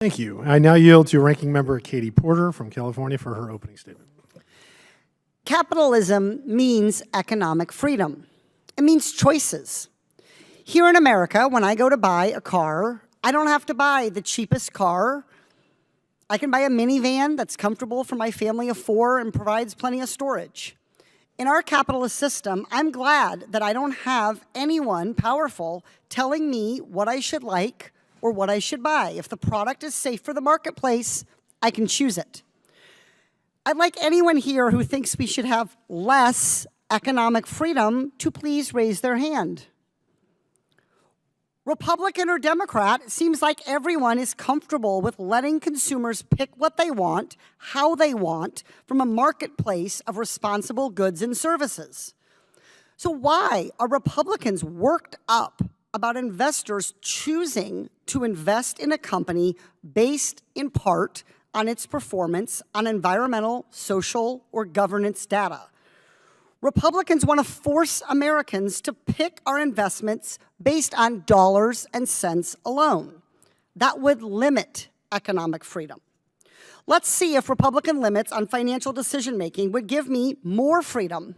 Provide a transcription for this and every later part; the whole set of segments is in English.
Thank you. I now yield to Ranking Member Katie Porter from California for her opening statement. Capitalism means economic freedom. It means choices. Here in America, when I go to buy a car, I don't have to buy the cheapest car. I can buy a minivan that's comfortable for my family of 4 and provides plenty of storage. In our capitalist system, I'm glad that I don't have anyone powerful telling me what I should like or what I should buy. If the product is safe for the marketplace, I can choose it. I'd like anyone here who thinks we should have less economic freedom to please raise their hand. Republican or Democrat, it seems like everyone is comfortable with letting consumers pick what they want, how they want, from a marketplace of responsible goods and services. So why are Republicans worked up about investors choosing to invest in a company based in part on its performance on environmental, social, or governance data? Republicans want to force Americans to pick our investments based on dollars and cents alone. That would limit economic freedom. Let's see if Republican limits on financial decision-making would give me more freedom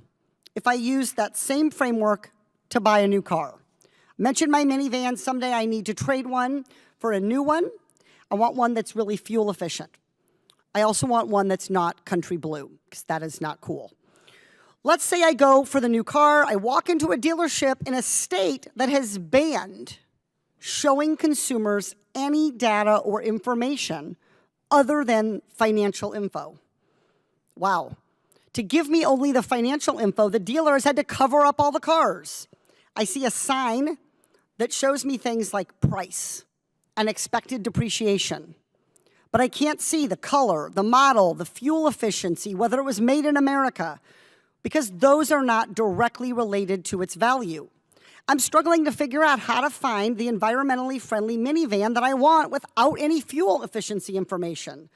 if I used that same framework to buy a new car. Mention my minivan. Someday I need to trade one for a new one. I want one that's really fuel efficient. I also want one that's not country blue, because that is not cool. Let's say I go for the new car, I walk into a dealership in a state that has banned showing consumers any data or information other than financial info. Wow. To give me only the financial info, the dealer has had to cover up all the cars. I see a sign that shows me things like price and expected depreciation. But I can't see the color, the model, the fuel efficiency, whether it was made in America, because those are not directly related to its value. I'm struggling to figure out how to find the environmentally friendly minivan that I want without any fuel efficiency information.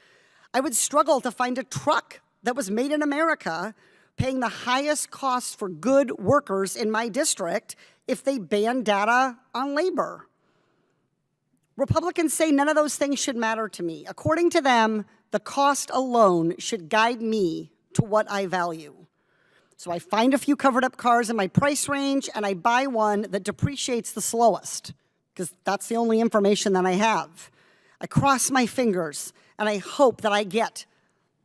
I would struggle to find a truck that was made in America paying the highest cost for good workers in my district if they ban data on labor. Republicans say none of those things should matter to me. According to them, the cost alone should guide me to what I value. So I find a few covered up cars in my price range and I buy one that depreciates the slowest, because that's the only information that I have. I cross my fingers and I hope that I get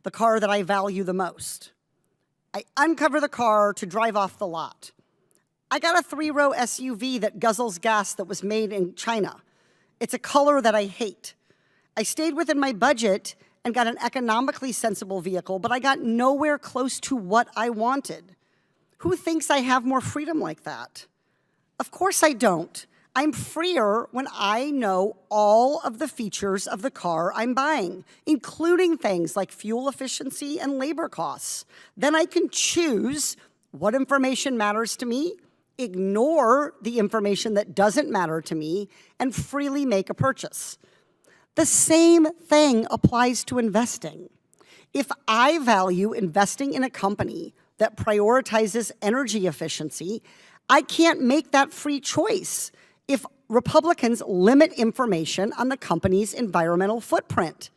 the car that I value the most. I uncover the car to drive off the lot. I got a 3-row SUV that guzzles gas that was made in China. It's a color that I hate. I stayed within my budget and got an economically sensible vehicle, but I got nowhere close to what I wanted. Who thinks I have more freedom like that? Of course I don't. I'm freer when I know all of the features of the car I'm buying, including things like fuel efficiency and labor costs. Then I can choose what information matters to me, ignore the information that doesn't matter to me, and freely make a purchase. The same thing applies to investing. If I value investing in a company that prioritizes energy efficiency, I can't make that free choice if Republicans limit information on the company's environmental footprint.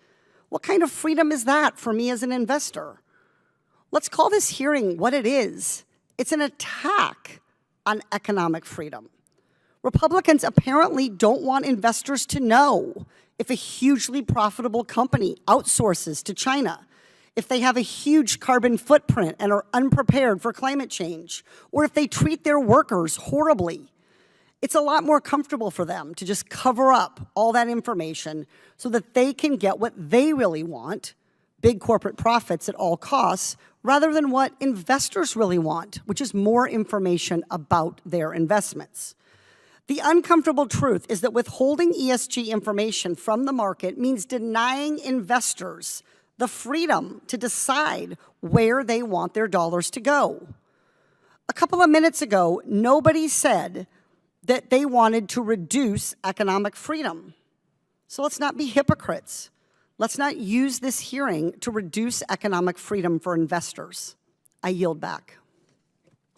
What kind of freedom is that for me as an investor? Let's call this hearing what it is. It's an attack on economic freedom. Republicans apparently don't want investors to know if a hugely profitable company outsources to China, if they have a huge carbon footprint and are unprepared for climate change, or if they treat their workers horribly. It's a lot more comfortable for them to just cover up all that information so that they can get what they really want, big corporate profits at all costs, rather than what investors really want, which is more information about their investments. The uncomfortable truth is that withholding ESG information from the market means denying investors the freedom to decide where they want their dollars to go. A couple of minutes ago, nobody said that they wanted to reduce economic freedom. So let's not be hypocrites. Let's not use this hearing to reduce economic freedom for investors. I yield back.